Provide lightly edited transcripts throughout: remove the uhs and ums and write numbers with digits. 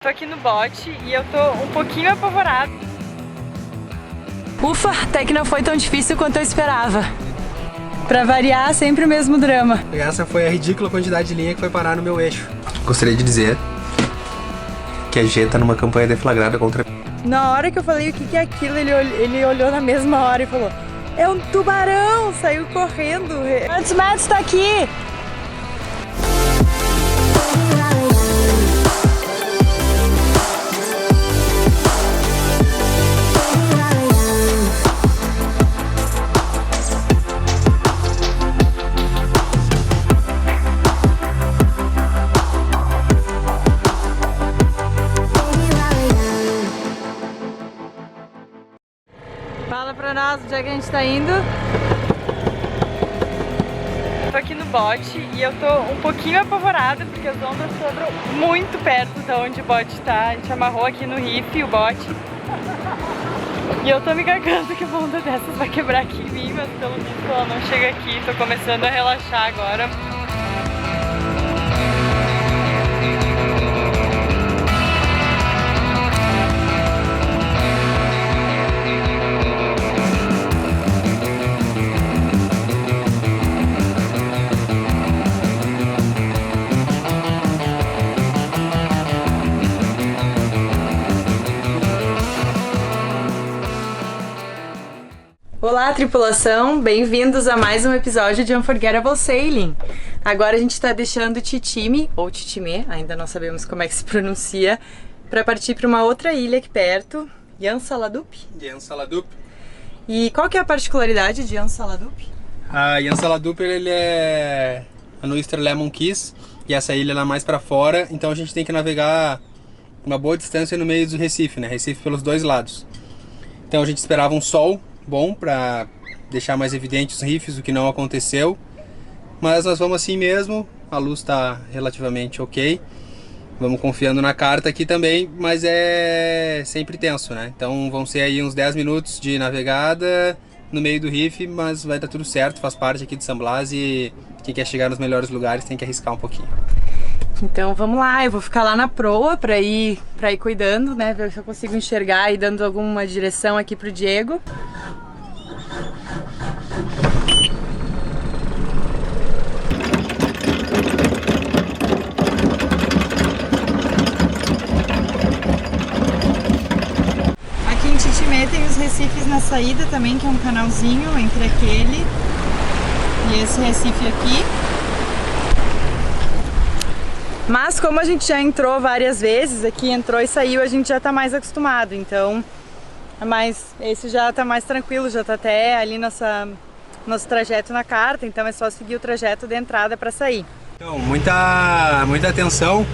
Tô aqui no bote e eu tô um pouquinho apavorada. Ufa, até que não foi tão difícil quanto eu esperava. Pra variar, sempre o mesmo drama. Essa foi a ridícula quantidade de linha que foi parar no meu eixo. Gostaria de dizer que a G tá numa campanha deflagrada contra... Na hora que eu falei o que é aquilo, ele olhou na mesma hora e falou: é um tubarão! Saiu correndo. Quantos metros tá aqui? Fala pra nós onde é que a gente tá indo. Tô aqui no bote e eu tô um pouquinho apavorada porque as ondas sobram muito perto de onde o bote tá. A gente amarrou aqui no riff o bote. E eu tô me cagando que uma onda dessas vai quebrar aqui em mim, mas pelo visto ela não chega aqui. Tô começando a relaxar agora. Olá, tripulação! Bem-vindos a mais um episódio de Unforgettable Sailing. Agora a gente tá deixando Titime, ou Titime, ainda não sabemos como é que se pronuncia, para partir para uma outra ilha aqui perto, Jan Saladup. Jan Saladup. E qual que é a particularidade de Jan Saladup? A Jan Saladup, ele é no Easter Lemon Keys, e essa ilha é mais para fora, então a gente tem que navegar uma boa distância no meio do Recife, né? Recife pelos dois lados. Então a gente esperava um sol bom para deixar mais evidente os rifes, o que não aconteceu, mas nós vamos assim mesmo. A luz está relativamente ok, vamos confiando na carta aqui também, mas é sempre tenso, né? Então vão ser aí uns 10 minutos de navegada no meio do riff, mas vai dar tudo certo, faz parte aqui de San Blas e quem quer chegar nos melhores lugares tem que arriscar um pouquinho. Então vamos lá, eu vou ficar lá na proa para ir cuidando, né? Ver se eu consigo enxergar e dando alguma direção aqui pro Diego. Aqui em Titime tem os recifes na saída também, que é um canalzinho entre aquele e esse recife aqui. Mas como a gente já entrou várias vezes, aqui entrou e saiu, a gente já tá mais acostumado, então esse já tá mais tranquilo, já tá até ali nosso trajeto na carta, então é só seguir o trajeto de entrada para sair. Então, muita atenção.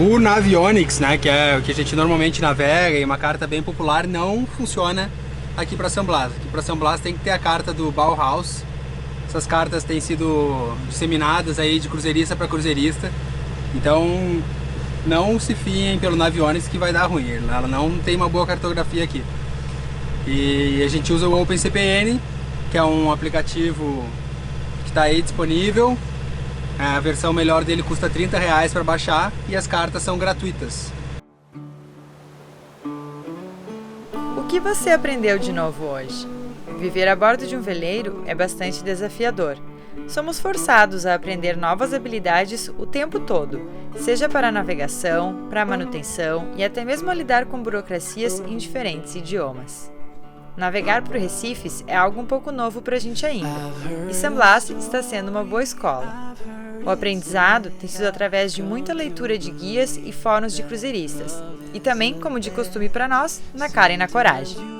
O Navionics, né, que é o que a gente normalmente navega e uma carta bem popular, não funciona aqui para San Blas. Aqui para San Blas tem que ter a carta do Bauhaus. Essas cartas têm sido disseminadas aí de cruzeirista para cruzeirista. Então não se fiem pelo Navionics que vai dar ruim, ela não tem uma boa cartografia aqui. E a gente usa o OpenCPN, que é um aplicativo que está aí disponível. A versão melhor dele custa R$30 para baixar e as cartas são gratuitas. O que você aprendeu de novo hoje? Viver a bordo de um veleiro é bastante desafiador. Somos forçados a aprender novas habilidades o tempo todo, seja para a navegação, para a manutenção e até mesmo a lidar com burocracias em diferentes idiomas. Navegar por recifes é algo um pouco novo para a gente ainda, e San Blas está sendo uma boa escola. O aprendizado tem sido através de muita leitura de guias e fóruns de cruzeiristas, e também, como de costume para nós, na cara e na coragem.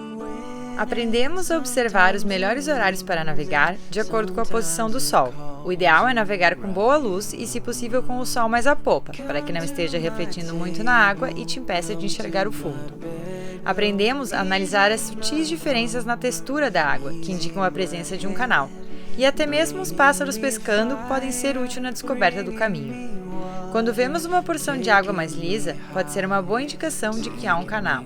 Aprendemos a observar os melhores horários para navegar de acordo com a posição do sol. O ideal é navegar com boa luz e, se possível, com o sol mais à popa, para que não esteja refletindo muito na água e te impeça de enxergar o fundo. Aprendemos a analisar as sutis diferenças na textura da água, que indicam a presença de um canal. E até mesmo os pássaros pescando podem ser úteis na descoberta do caminho. Quando vemos uma porção de água mais lisa, pode ser uma boa indicação de que há um canal.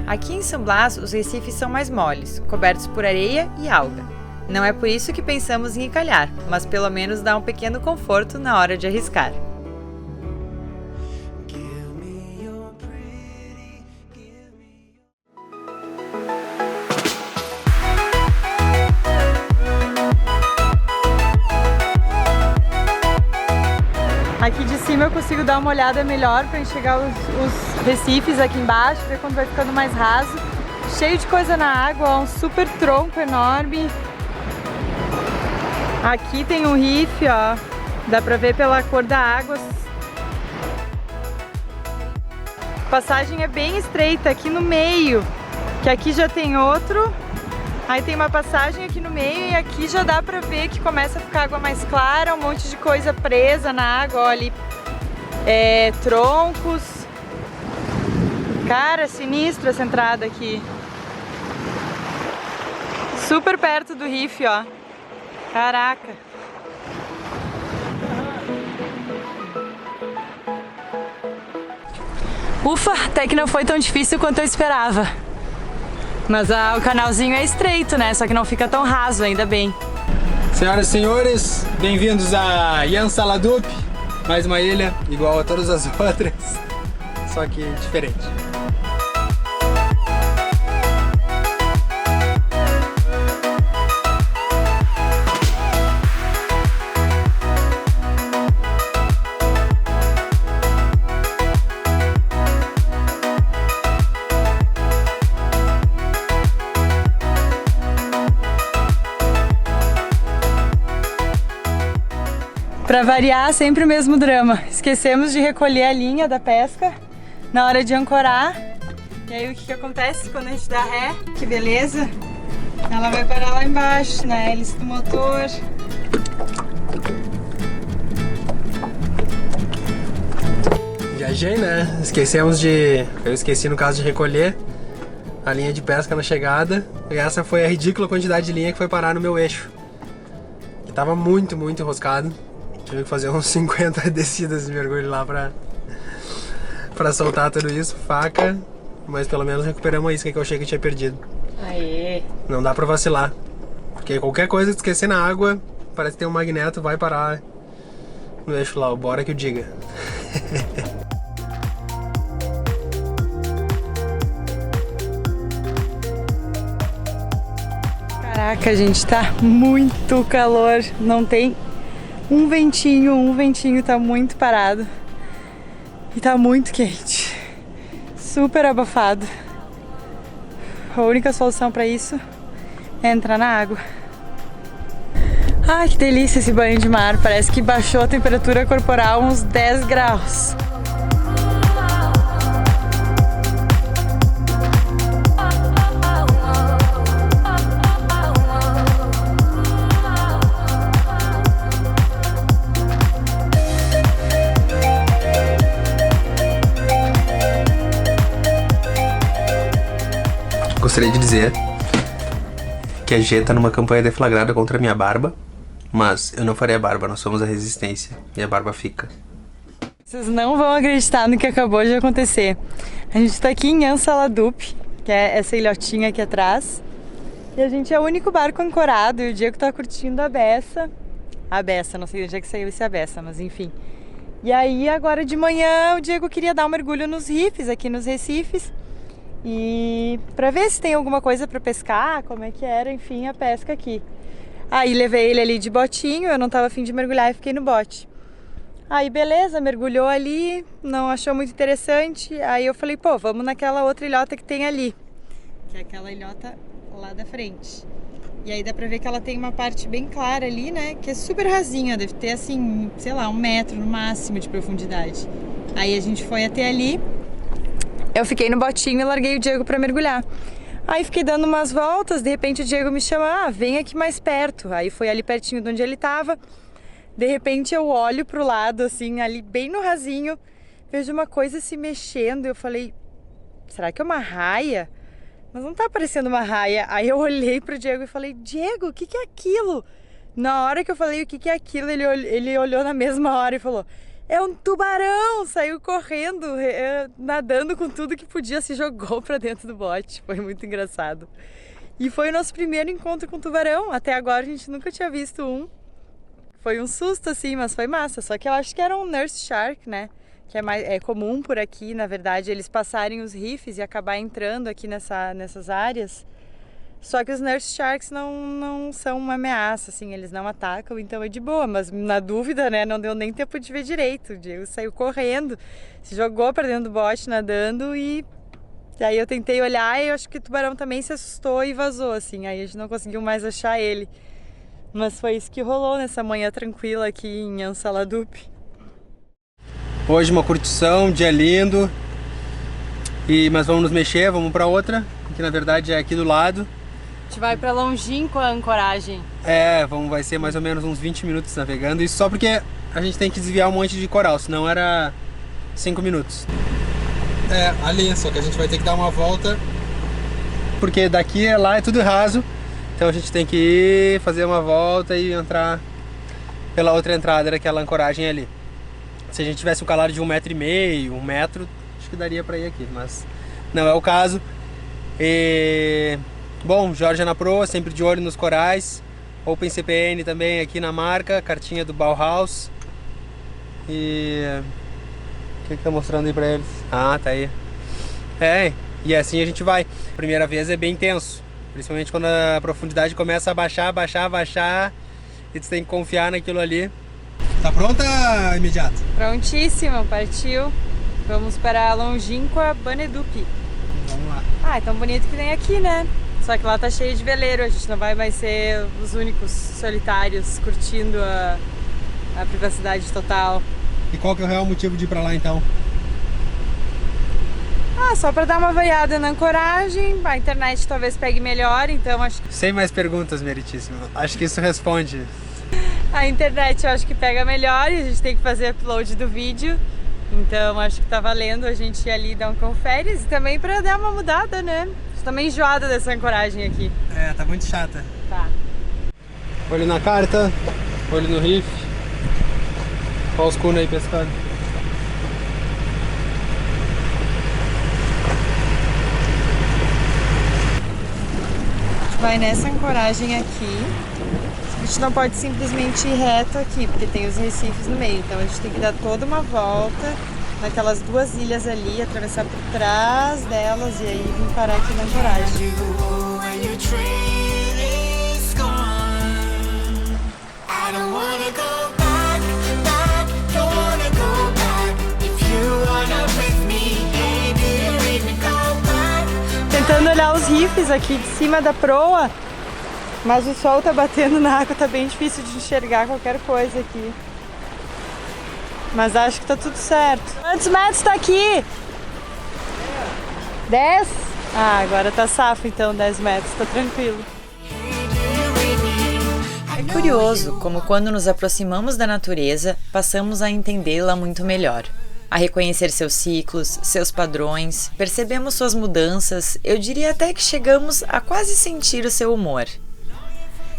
Aqui em San Blas, os recifes são mais moles, cobertos por areia e alga. Não é por isso que pensamos em encalhar, mas pelo menos dá um pequeno conforto na hora de arriscar. dar uma olhada melhor para enxergar os recifes aqui embaixo, ver quando vai ficando mais raso. Cheio de coisa na água, ó, um super tronco enorme. Aqui tem um riff, ó, dá pra ver pela cor da água. A passagem é bem estreita aqui no meio, que aqui já tem outro. Aí tem uma passagem aqui no meio e aqui já dá pra ver que começa a ficar água mais clara, um monte de coisa presa na água, ó, ali, troncos. Cara, sinistro essa entrada aqui. Super perto do riff, ó. Caraca. Ufa, até que não foi tão difícil quanto eu esperava. Mas o canalzinho é estreito, né? Só que não fica tão raso, ainda bem. Senhoras e senhores, bem-vindos a Yansaladub, mais uma ilha igual a todas as outras, só que diferente. Pra variar, sempre o mesmo drama. Esquecemos de recolher a linha da pesca na hora de ancorar. E aí o que acontece quando a gente dá ré? Que beleza! Ela vai parar lá embaixo, na hélice do motor. Viajei, né? Eu esqueci no caso de recolher a linha de pesca na chegada. E essa foi a ridícula quantidade de linha que foi parar no meu eixo. Que tava muito enroscado. Tive que fazer uns 50 descidas de mergulho lá pra soltar tudo isso, faca, mas pelo menos recuperamos a isca que eu achei que eu tinha perdido. Aê! Não dá pra vacilar, porque qualquer coisa que esquecer na água, parece que tem um magneto, vai parar no eixo lá, bora que o diga. Caraca, gente, tá muito calor, não tem um ventinho tá muito parado e tá muito quente, super abafado. A única solução pra isso é entrar na água. Ai, que delícia esse banho de mar, parece que baixou a temperatura corporal uns 10 graus. Gostaria de dizer que a G tá numa campanha deflagrada contra a minha barba, mas eu não farei a barba, nós somos a resistência e a barba fica. Vocês não vão acreditar no que acabou de acontecer. A gente tá aqui em Yansaladub, que é essa ilhotinha aqui atrás, e a gente é o único barco ancorado e o Diego tá curtindo a beça. A beça, não sei onde é que saiu esse a beça, mas enfim. E aí agora de manhã o Diego queria dar um mergulho nos rifes, aqui nos recifes, e pra ver se tem alguma coisa pra pescar, como é que era, enfim, a pesca aqui. Aí levei ele ali de botinho, eu não tava a fim de mergulhar e fiquei no bote. Aí beleza, mergulhou ali, não achou muito interessante, aí eu falei, pô, vamos naquela outra ilhota que tem ali, que é aquela ilhota lá da frente. E aí dá pra ver que ela tem uma parte bem clara ali, né, que é super rasinha, deve ter assim, sei lá, 1 metro no máximo de profundidade. Aí a gente foi até ali. Eu fiquei no botinho e larguei o Diego pra mergulhar. Aí fiquei dando umas voltas, de repente o Diego me chama, vem aqui mais perto. Aí foi ali pertinho de onde ele tava. De repente eu olho pro lado, assim, ali bem no rasinho, vejo uma coisa se mexendo. Eu falei, será que é uma raia? Mas não tá parecendo uma raia. Aí eu olhei pro Diego e falei, Diego, o que que é aquilo? Na hora que eu falei o que que é aquilo, ele olhou na mesma hora e falou, é um tubarão! Saiu correndo, nadando com tudo que podia, se jogou pra dentro do bote. Foi muito engraçado. E foi o nosso primeiro encontro com tubarão. Até agora a gente nunca tinha visto um. Foi um susto assim, mas foi massa. Só que eu acho que era um nurse shark, né? Que é comum por aqui, na verdade, eles passarem os rifes e acabar entrando aqui nessas áreas. Só que os Nurse Sharks não são uma ameaça, assim, eles não atacam, então é de boa. Mas na dúvida, né, não deu nem tempo de ver direito. O Diego saiu correndo, se jogou pra dentro do bote, nadando e aí eu tentei olhar e eu acho que o tubarão também se assustou e vazou, assim. Aí a gente não conseguiu mais achar ele. Mas foi isso que rolou nessa manhã tranquila aqui em Ansaladup. Hoje uma curtição, dia lindo. Mas vamos nos mexer, vamos pra outra, que na verdade é aqui do lado. A gente vai pra Longínqua a ancoragem. Vai ser mais ou menos uns 20 minutos navegando. Isso só porque a gente tem que desviar um monte de coral, senão era 5 minutos. Ali, só que a gente vai ter que dar uma volta. Porque daqui a lá é tudo raso. Então a gente tem que ir, fazer uma volta e entrar pela outra entrada daquela ancoragem ali. Se a gente tivesse um calar de 1,5 m, 1 metro, acho que daria pra ir aqui, mas não é o caso. Bom, Georgia na proa, sempre de olho nos corais. Open CPN também aqui na marca, cartinha do Bauhaus. O que tá mostrando aí pra eles? Ah, tá aí. E assim a gente vai. Primeira vez é bem tenso, principalmente quando a profundidade começa a baixar e tu tem que confiar naquilo ali. Tá pronta, imediato? Prontíssima, partiu. Vamos para a Longínqua Banedup. Vamos lá. É tão bonito que nem aqui, né? Só que lá tá cheio de veleiro, a gente não vai mais ser os únicos solitários curtindo a privacidade total. E qual que é o real motivo de ir pra lá então? Só pra dar uma variada na ancoragem, a internet talvez pegue melhor, então acho que... Sem mais perguntas, meritíssimo. Acho que isso responde. A internet eu acho que pega melhor e a gente tem que fazer upload do vídeo. Então acho que tá valendo a gente ir ali dar um conferes e também pra dar uma mudada, né? Estou meio enjoada dessa ancoragem aqui. Tá muito chata. Tá. Olho na carta, olho no riff. Olha os cunos aí pescando. Vai nessa ancoragem aqui. A gente não pode simplesmente ir reto aqui, porque tem os recifes no meio. Então a gente tem que dar toda uma volta naquelas duas ilhas ali, atravessar por trás delas e aí vir parar aqui na ancoragem. Tentando olhar os rifes aqui de cima da proa, mas o sol tá batendo na água, tá bem difícil de enxergar qualquer coisa aqui. Mas acho que tá tudo certo. Quantos metros tá aqui? 10? Agora tá safo então, 10 metros, tá tranquilo. É curioso como quando nos aproximamos da natureza, passamos a entendê-la muito melhor. A reconhecer seus ciclos, seus padrões, percebemos suas mudanças, eu diria até que chegamos a quase sentir o seu humor.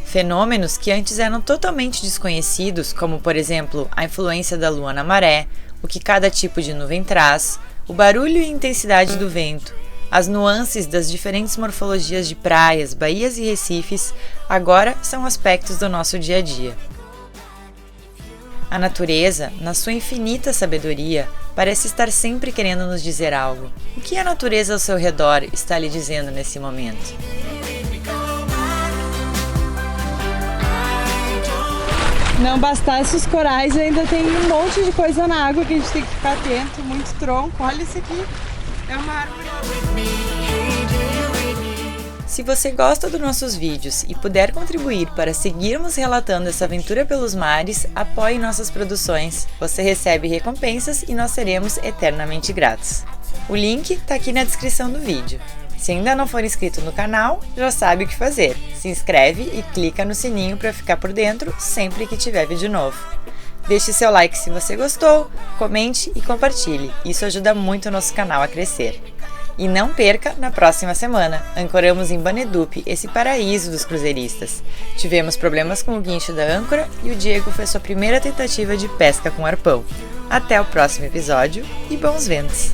Fenômenos que antes eram totalmente desconhecidos, como por exemplo a influência da lua na maré, o que cada tipo de nuvem traz, o barulho e intensidade do vento, as nuances das diferentes morfologias de praias, baías e recifes, agora são aspectos do nosso dia a dia. A natureza, na sua infinita sabedoria, parece estar sempre querendo nos dizer algo. O que a natureza ao seu redor está lhe dizendo nesse momento? Não bastasse os corais, ainda tem um monte de coisa na água que a gente tem que ficar atento, muito tronco. Olha isso aqui, é uma árvore. Se você gosta dos nossos vídeos e puder contribuir para seguirmos relatando essa aventura pelos mares, apoie nossas produções. Você recebe recompensas e nós seremos eternamente gratos. O link está aqui na descrição do vídeo. Se ainda não for inscrito no canal, já sabe o que fazer. Se inscreve e clica no sininho para ficar por dentro sempre que tiver vídeo novo. Deixe seu like se você gostou, comente e compartilhe. Isso ajuda muito o nosso canal a crescer. E não perca, na próxima semana, ancoramos em Banedup, esse paraíso dos cruzeiristas. Tivemos problemas com o guincho da âncora e o Diego fez sua primeira tentativa de pesca com arpão. Até o próximo episódio e bons ventos!